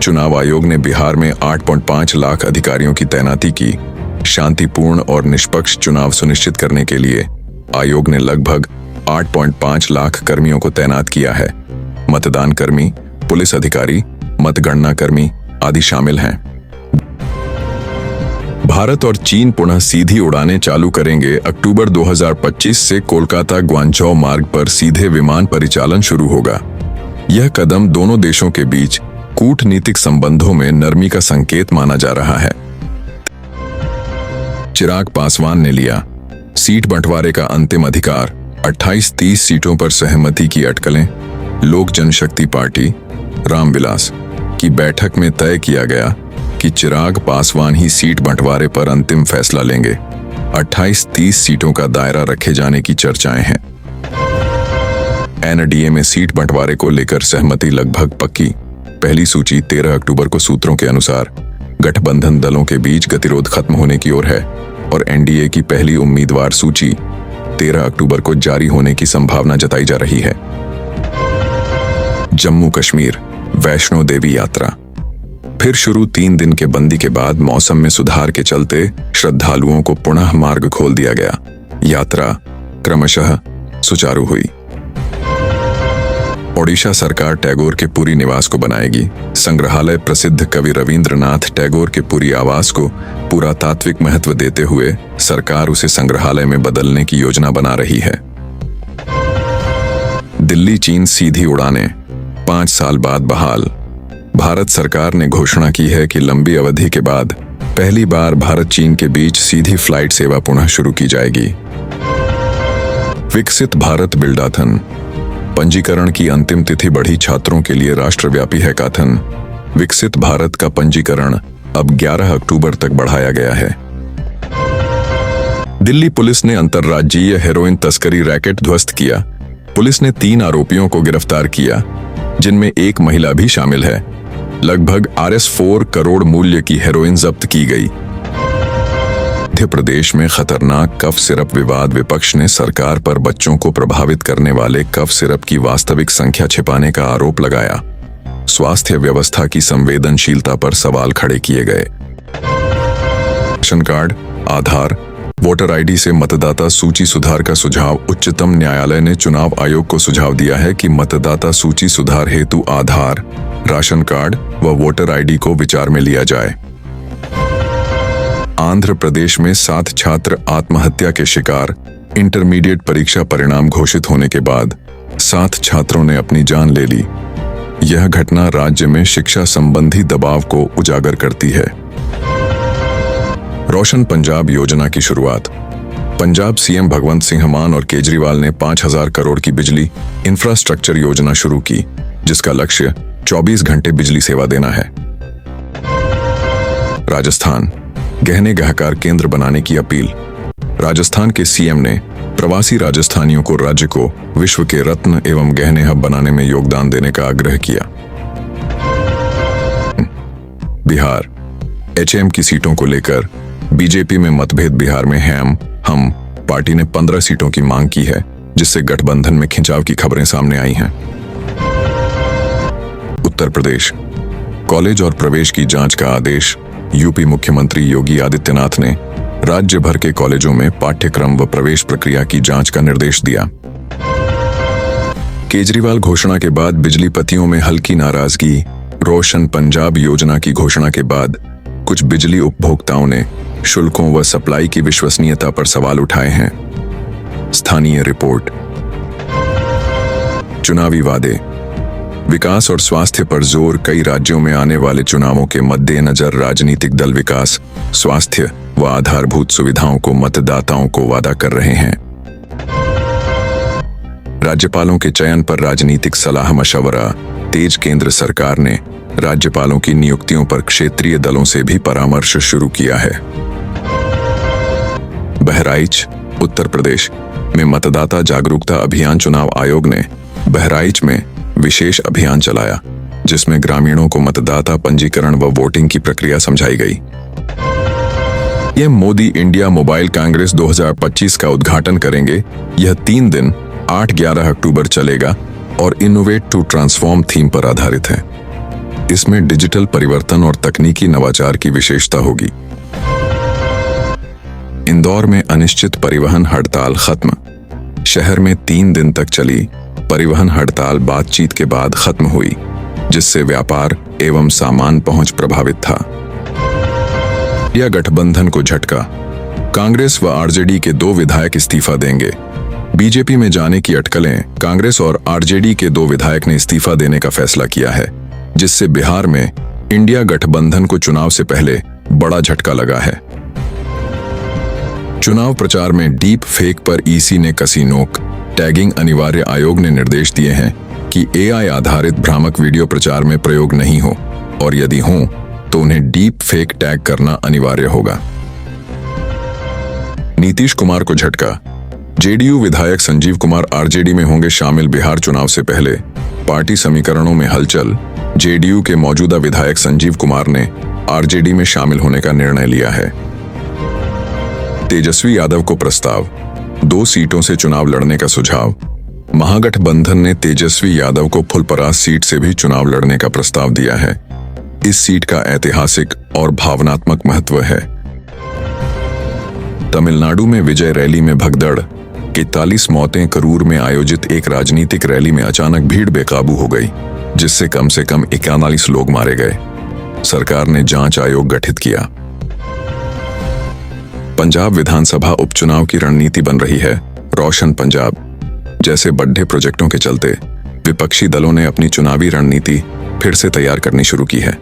चुनाव आयोग ने बिहार में 8.5 लाख अधिकारियों की तैनाती की। शांतिपूर्ण और निष्पक्ष चुनाव सुनिश्चित करने के लिए आयोग ने लगभग 8.5 लाख कर्मियों को तैनात किया है। मतदान कर्मी, पुलिस अधिकारी, मतगणना कर्मी आदि शामिल हैं। भारत और चीन पुनः सीधी उड़ानें चालू करेंगे। अक्टूबर 2025 से कोलकाता ग्वांझौ मार्ग पर सीधे विमान परिचालन शुरू होगा। यह कदम दोनों देशों के बीच कूटनीतिक संबंधों में नरमी का संकेत माना जा रहा है। चिराग पासवान ने लिया सीट बंटवारे का अंतिम अधिकार। 28-30 सीटों पर सहमति की अटकलें। लोक जनशक्ति पार्टी रामविलास की बैठक में तय किया गया कि चिराग पासवान ही सीट बंटवारे पर अंतिम फैसला लेंगे। 28-30 सीटों का दायरा रखे जाने की चर्चाएं हैं। एनडीए में सीट बंटवारे को लेकर सहमति लगभग पक्की। पहली सूची 13 अक्टूबर को सूत्रों के अनुसार गठबंधन दलों के बीच गतिरोध खत्म होने की ओर है और एनडीए की पहली उम्मीदवार सूची 13 अक्टूबर को जारी होने की संभावना जताई जा रही है। जम्मू कश्मीर वैष्णो देवी यात्रा फिर शुरू। 3 दिन के बंदी के बाद मौसम में सुधार के चलते श्रद्धालुओं को पुनः मार्ग खोल दिया गया। यात्रा क्रमशः सुचारू हुई। ओडिशा सरकार टैगोर के पुरी निवास को बनाएगी। संग्रहालय प्रसिद्ध कवि रविंद्रनाथ टैगोर के पुरी आवास को पुरातात्विक महत्व देते हुए सरकार उसे संग्रहालय में बदलने की योजना बना रही है। दिल्ली चीन सीधी उड़ानें 5 साल बाद बहाल। भारत सरकार ने घोषणा की है कि लंबी अवधि के बाद पहली बार भारत चीन के बीच सीधी फ्लाइट सेवा पुनः शुरू की जाएगी। विकसित भारत बिल्डाथन पंजीकरण की अंतिम तिथि बढ़ी। छात्रों के लिए राष्ट्रव्यापी हैकाथन विकसित भारत का पंजीकरण अब 11 अक्टूबर तक बढ़ाया गया है। दिल्ली पुलिस ने अंतर्राज्यीय हेरोइन तस्करी रैकेट ध्वस्त किया। पुलिस ने 3 आरोपियों को गिरफ्तार किया, जिनमें एक महिला भी शामिल है। लगभग RS4 करोड़ मूल्य की हेरोइन जब्त की गई। मध्य प्रदेश में खतरनाक कफ सिरप विवाद। विपक्ष ने सरकार पर बच्चों को प्रभावित करने वाले कफ सिरप की वास्तविक संख्या छिपाने का आरोप लगाया। स्वास्थ्य व्यवस्था की संवेदनशीलता पर सवाल खड़े किए गए। राशन कार्ड, आधार, वोटर आईडी से मतदाता सूची सुधार का सुझाव। उच्चतम न्यायालय ने चुनाव आयोग को सुझाव दिया है कि मतदाता सूची सुधार हेतु आधार, राशन कार्ड व वोटर आईडी को विचार में लिया जाए। आंध्र प्रदेश में 7 छात्र आत्महत्या के शिकार। इंटरमीडिएट परीक्षा परिणाम घोषित होने के बाद 7 छात्रों ने अपनी जान ले ली। यह घटना राज्य में शिक्षा संबंधी दबाव को उजागर करती है। रोशन पंजाब योजना की शुरुआत। पंजाब सीएम भगवंत सिंह मान और केजरीवाल ने 5000 करोड़ की बिजली इंफ्रास्ट्रक्चर योजना शुरू की, जिसका लक्ष्य 24 घंटे बिजली सेवा देना है। राजस्थान गहने गहकार केंद्र बनाने की अपील। राजस्थान के सीएम ने प्रवासी राजस्थानियों को राज्य को विश्व के रत्न एवं गहने हब बनाने में योगदान देने का आग्रह किया। बिहार HM की सीटों को लेकर बीजेपी में मतभेद। बिहार में हम पार्टी ने 15 सीटों की मांग की है, जिससे गठबंधन में खिंचाव की खबरें सामने आई हैं। उत्तर प्रदेश कॉलेज और प्रवेश की जांच का आदेश। यूपी मुख्यमंत्री योगी आदित्यनाथ ने राज्य भर के कॉलेजों में पाठ्यक्रम व प्रवेश प्रक्रिया की जांच का निर्देश दिया। केजरीवाल घोषणा के बाद बिजलीपतियों में हल्की नाराजगी। रोशन पंजाब योजना की घोषणा के बाद कुछ बिजली उपभोक्ताओं ने शुल्कों व सप्लाई की विश्वसनीयता पर सवाल उठाए हैं। स्थानीय रिपोर्ट। चुनावी वादे। विकास और स्वास्थ्य पर जोर। कई राज्यों में आने वाले चुनावों के मद्देनजर राजनीतिक दल विकास, स्वास्थ्य व आधारभूत सुविधाओं को मतदाताओं को वादा कर रहे हैं। राज्यपालों के चयन पर राजनीतिक सलाह मशवरा तेज। केंद्र सरकार ने राज्यपालों की नियुक्तियों पर क्षेत्रीय दलों से भी परामर्श शुरू किया है। बहराइच उत्तर प्रदेश में मतदाता जागरूकता अभियान। चुनाव आयोग ने बहराइच में विशेष अभियान चलाया, जिसमें ग्रामीणों को मतदाता पंजीकरण व वोटिंग की प्रक्रिया समझाई गई। PM Modi India mobile Congress 2025 का उद्घाटन करेंगे। यह 3 दिन 8-11 अक्टूबर चलेगा और इनोवेट टू ट्रांसफॉर्म थीम पर आधारित है। इसमें डिजिटल परिवर्तन और तकनीकी नवाचार की विशेषता होगी। इंदौर में अनिश्चित परिवहन हड़ताल खत्म। शहर में 3 दिन तक चली परिवहन हड़ताल बातचीत के बाद खत्म हुई, जिससे व्यापार एवं सामान पहुंच प्रभावित था। यह गठबंधन को झटका। कांग्रेस व आरजेडी के 2 विधायक इस्तीफा देंगे। बीजेपी में जाने की अटकलें। कांग्रेस और आरजेडी के 2 विधायक ने इस्तीफा देने का फैसला किया है, जिससे बिहार में इंडिया गठबंधन को चुनाव से पहले बड़ा झटका लगा है। चुनाव प्रचार में डीप फेक पर ईसी ने कसी नोक। टैगिंग अनिवार्य। आयोग ने निर्देश दिए हैं कि एआई आधारित भ्रामक वीडियो प्रचार में प्रयोग नहीं हो, और यदि हो तो उन्हें डीप फेक टैग करना अनिवार्य होगा। नीतीश कुमार को झटका। जेडीयू विधायक संजीव कुमार आरजेडी में होंगे शामिल। बिहार चुनाव से पहले पार्टी समीकरणों में हलचल। जेडीयू के मौजूदा विधायक संजीव कुमार ने आरजेडी में शामिल होने का निर्णय लिया है। तेजस्वी यादव को प्रस्ताव। 2 सीटों से चुनाव लड़ने का सुझाव। महागठबंधन ने तेजस्वी यादव को फुलपरास सीट से भी चुनाव लड़ने का प्रस्ताव दिया है। इस सीट का ऐतिहासिक और भावनात्मक महत्व है। तमिलनाडु में विजय रैली में भगदड़। 41 मौतें। करूर में आयोजित एक राजनीतिक रैली में अचानक भीड़ बेकाबू हो गई, जिससे कम से कम 41 लोग मारे गए। सरकार ने जांच आयोग गठित किया। पंजाब विधानसभा उपचुनाव की रणनीति बन रही है रोशन पंजाब। जैसे बड़े प्रोजेक्टों के चलते विपक्षी दलों ने अपनी चुनावी रणनीति फिर से तैयार करनी शुरू की है।